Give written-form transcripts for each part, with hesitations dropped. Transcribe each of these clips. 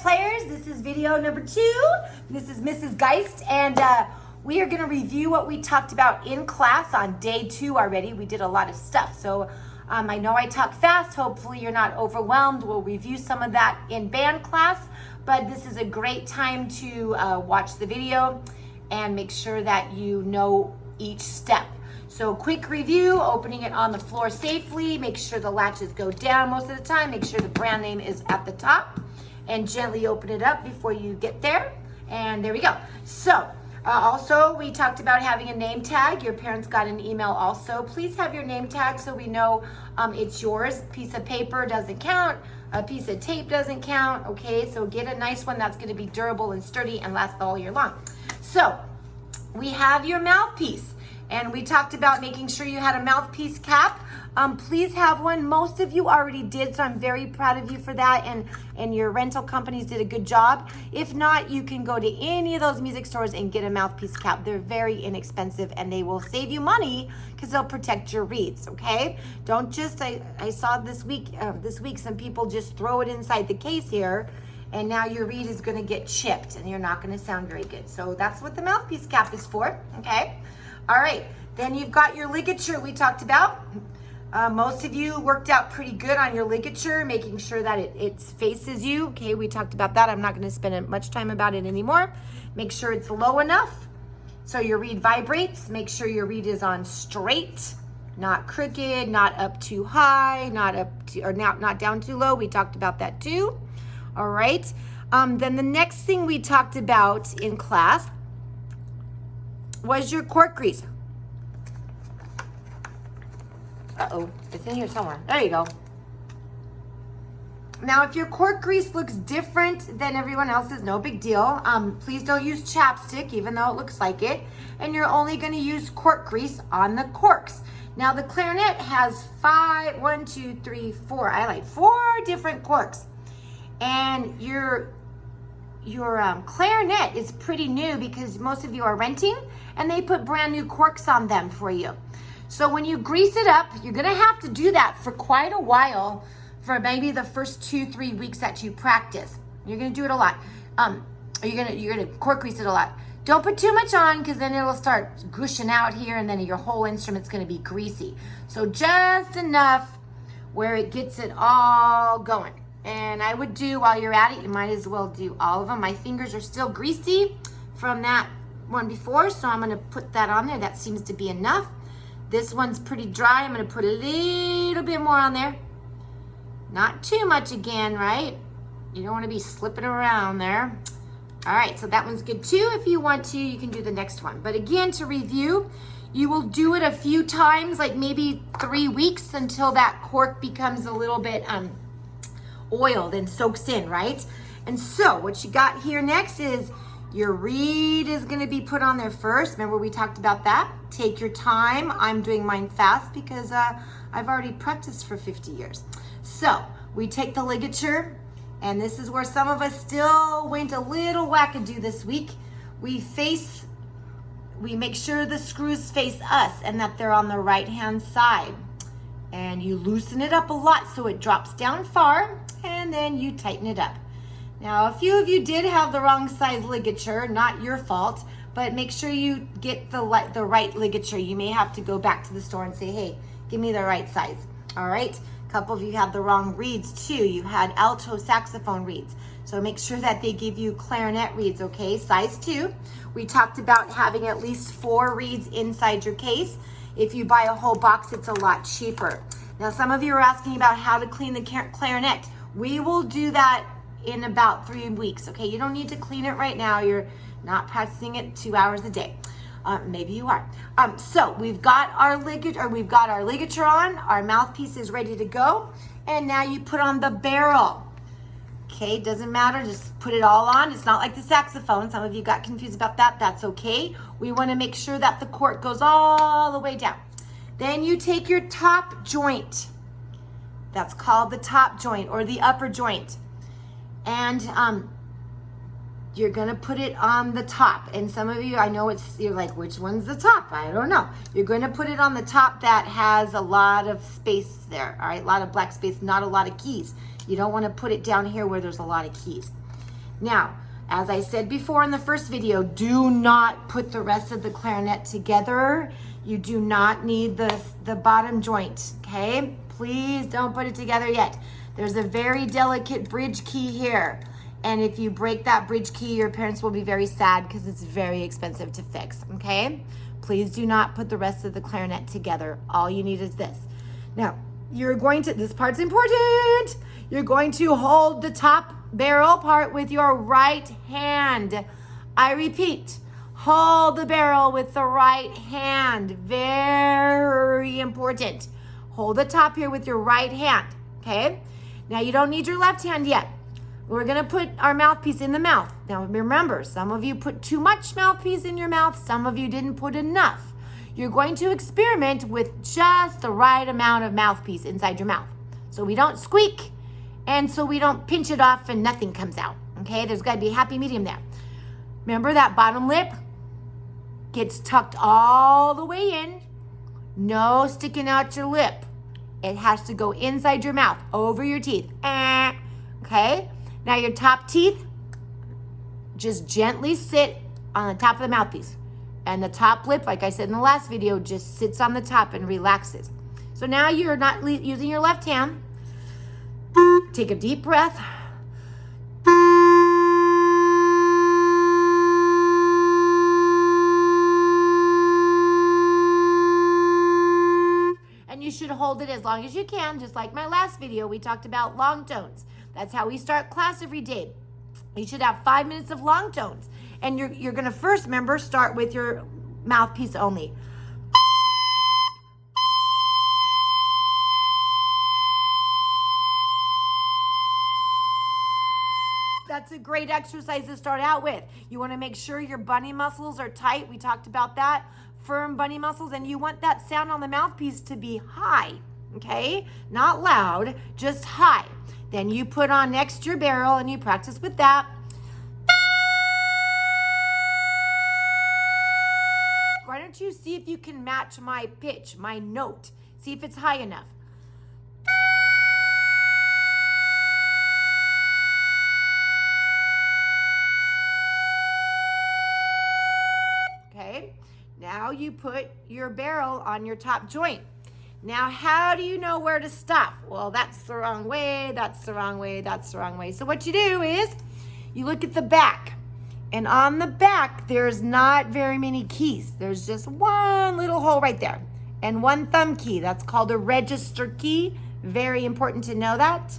players. This is video number 2. This is Mrs. Geist, and we are going to review what we talked about in class on day 2 already. We did a lot of stuff, so I know I talk fast. Hopefully you're not overwhelmed. We'll review some of that in band class, but this is a great time to watch the video and make sure that you know each step. So quick review, opening it on the floor safely, make sure the latches go down most of the time, make sure the brand name is at the top, and gently open it up before you get there. And there we go. So also we talked about having a name tag. Your parents got an email also. Please have your name tag so we know it's yours. Piece of paper doesn't count. A piece of tape doesn't count. Okay, so get a nice one that's going to be durable and sturdy and last all year long. So we have your mouthpiece. And we talked about making sure you had a mouthpiece cap. Please have one. Most of you already did, so I'm very proud of you for that. And your rental companies did a good job. If not, you can go to any of those music stores and get a mouthpiece cap. They're very inexpensive and they will save you money because they'll protect your reeds, okay? Don't just, I saw this week some people just throw it inside the case here, and now your reed is gonna get chipped and you're not gonna sound very good. So that's what the mouthpiece cap is for, okay? All right, then you've got your ligature we talked about. Most of you worked out pretty good on your ligature, making sure that it faces you. Okay, we talked about that. I'm not gonna spend much time about it anymore. Make sure it's low enough so your reed vibrates. Make sure your reed is on straight, not crooked, not up too high, not down too low. We talked about that too. All right, then the next thing we talked about in class was your cork grease. Uh-oh, it's in here somewhere. There you go. Now, if your cork grease looks different than everyone else's, no big deal. Please don't use chapstick, even though it looks like it. And you're only gonna use cork grease on the corks. Now, the Clarinet has 4 different corks. And your Clarinet is pretty new because most of you are renting and they put brand new corks on them for you. So when you grease it up, you're gonna have to do that for quite a while, for maybe the first 2-3 weeks that you practice. You're gonna do it a lot. You're gonna cork grease it a lot. Don't put too much on because then it'll start gushing out here and then your whole instrument's gonna be greasy. So just enough where it gets it all going. And I would do, while you're at it, you might as well do all of them. My fingers are still greasy from that one before, so I'm gonna put that on there. That seems to be enough. This one's pretty dry. I'm gonna put a little bit more on there. Not too much again, right? You don't wanna be slipping around there. All right, so that one's good too. If you want to, you can do the next one. But again, to review, you will do it a few times, like maybe 3 weeks until that cork becomes a little bit oiled and soaks in, right? And so what you got here next is your reed is going to be put on there first. Remember we talked about that? Take your time. I'm doing mine fast because I've already practiced for 50 years. So we take the ligature, and this is where some of us still went a little wackadoo this week. We make sure the screws face us and that they're on the right hand side. And you loosen it up a lot so it drops down far, and then you tighten it up. Now, a few of you did have the wrong size ligature, not your fault, but make sure you get the right ligature. You may have to go back to the store and say, hey, give me the right size, all right? A couple of you had the wrong reeds too. You had alto saxophone reeds. So make sure that they give you clarinet reeds, okay? Size 2. We talked about having at least 4 reeds inside your case. If you buy a whole box, it's a lot cheaper. Now, some of you are asking about how to clean the clarinet. We will do that in about 3 weeks, okay? You don't need to clean it right now. You're not practicing it 2 hours a day. Maybe you are. So we've got our ligature on, our mouthpiece is ready to go, and now you put on the barrel. Okay, doesn't matter, just put it all on. It's not like the saxophone. Some of you got confused about that. That's okay. We want to make sure that the cork goes all the way down. Then you take your top joint. That's called the top joint or the upper joint. And you're gonna put it on the top. And some of you, I know you're like, which one's the top? I don't know. You're gonna put it on the top that has a lot of space there, all right? A lot of black space, not a lot of keys. You don't wanna put it down here where there's a lot of keys. Now, as I said before in the first video, do not put the rest of the clarinet together. You do not need the bottom joint, okay? Please don't put it together yet. There's a very delicate bridge key here. And if you break that bridge key, your parents will be very sad because it's very expensive to fix, okay? Please do not put the rest of the clarinet together. All you need is this. Now, this part's important. You're going to hold the top barrel part with your right hand. I repeat, hold the barrel with the right hand. Very important. Hold the top here with your right hand, okay? Now, you don't need your left hand yet. We're gonna put our mouthpiece in the mouth. Now remember, some of you put too much mouthpiece in your mouth, some of you didn't put enough. You're going to experiment with just the right amount of mouthpiece inside your mouth. So we don't squeak, and so we don't pinch it off and nothing comes out, okay? There's gotta be a happy medium there. Remember that bottom lip gets tucked all the way in, no sticking out your lip. It has to go inside your mouth, over your teeth, okay? Now your top teeth, just gently sit on the top of the mouthpiece. And the top lip, like I said in the last video, just sits on the top and relaxes. So now you're not using your left hand. Take a deep breath. And you should hold it as long as you can, just like my last video, we talked about long tones. That's how we start class every day. You should have 5 minutes of long tones. And you're gonna first, remember, start with your mouthpiece only. That's a great exercise to start out with. You wanna make sure your bunny muscles are tight. We talked about that. Firm bunny muscles, and you want that sound on the mouthpiece to be high, okay? Not loud, just high. Then you put on next your barrel and you practice with that. Why don't you see if you can match my pitch, my note? See if it's high enough. Okay, now you put your barrel on your top joint. Now, how do you know where to stop? Well, that's the wrong way, that's the wrong way, that's the wrong way. So what you do is you look at the back, and on the back, there's not very many keys. There's just one little hole right there and one thumb key. That's called a register key. Very important to know that.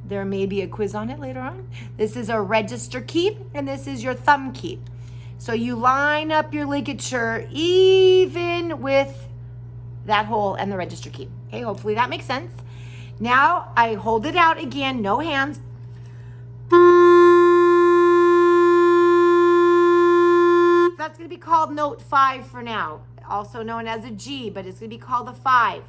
There may be a quiz on it later on. This is a register key, and this is your thumb key. So you line up your ligature even with that hole and the register key. Okay, hopefully that makes sense. Now I hold it out again, no hands. That's gonna be called note 5 for now, also known as a G, but it's gonna be called a 5.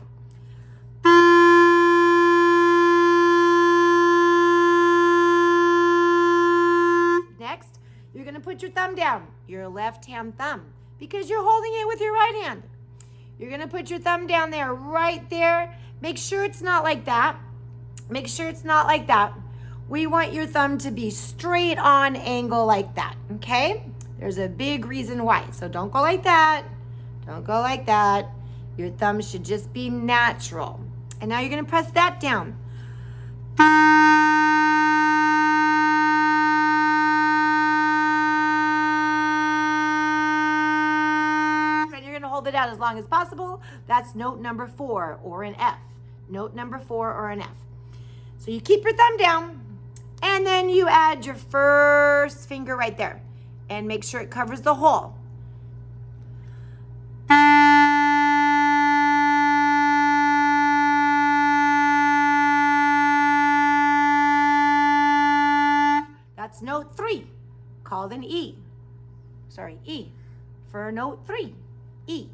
Next, you're gonna put your thumb down, your left hand thumb, because you're holding it with your right hand. You're gonna put your thumb down there, right there. Make sure it's not like that. Make sure it's not like that. We want your thumb to be straight on angle like that, okay? There's a big reason why. So don't go like that. Don't go like that. Your thumb should just be natural. And now you're gonna press that down. Hold it out as long as possible. That's note number 4 or an F. Note number 4 or an F. So you keep your thumb down, and then you add your first finger right there and make sure it covers the hole. That's note 3, called an E. Sorry, E for note 3. E.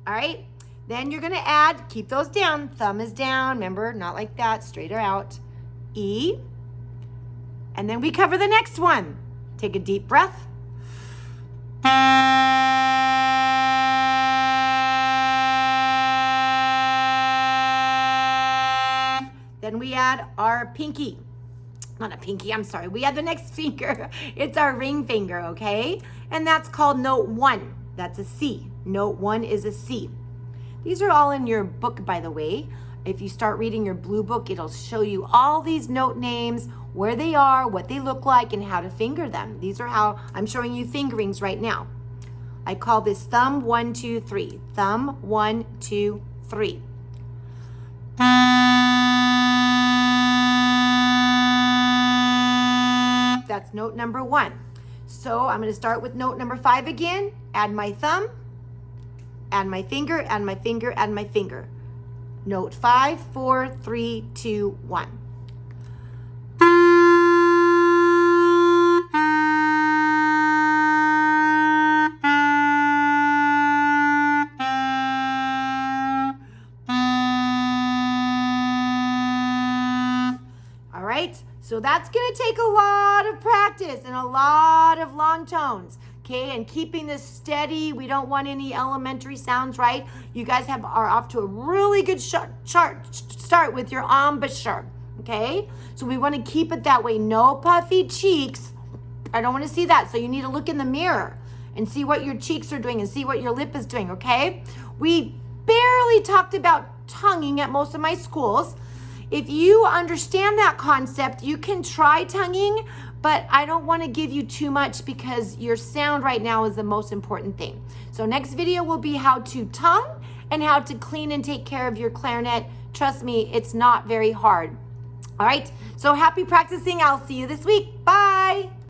All right, then you're gonna add, keep those down, thumb is down, remember, not like that, straighter out, E, and then we cover the next one. Take a deep breath. Then we add our pinky. not a pinky, I'm sorry. We have the next finger. It's our ring finger, okay? And that's called note 1. That's a C. Note 1 is a C. These are all in your book, by the way. If you start reading your blue book, it'll show you all these note names, where they are, what they look like, and how to finger them. These are how I'm showing you fingerings right now. I call this thumb 1, 2, 3. Thumb 1, 2, 3. That's note number 1. So I'm going to start with note number 5 again. Add my thumb, add my finger, add my finger, add my finger. Note 5, 4, 3, 2, 1. All right, so that's gonna take a lot of practice and a lot of long tones. Okay, and keeping this steady. We don't want any elementary sounds, right? You guys are off to a really good start with your embouchure, okay? So we want to keep it that way. No puffy cheeks. I don't want to see that. So you need to look in the mirror and see what your cheeks are doing and see what your lip is doing, okay? We barely talked about tonguing at most of my schools. If you understand that concept, you can try tonguing, but I don't want to give you too much because your sound right now is the most important thing. So next video will be how to tongue and how to clean and take care of your clarinet. Trust me, it's not very hard. All right, so happy practicing. I'll see you this week. Bye.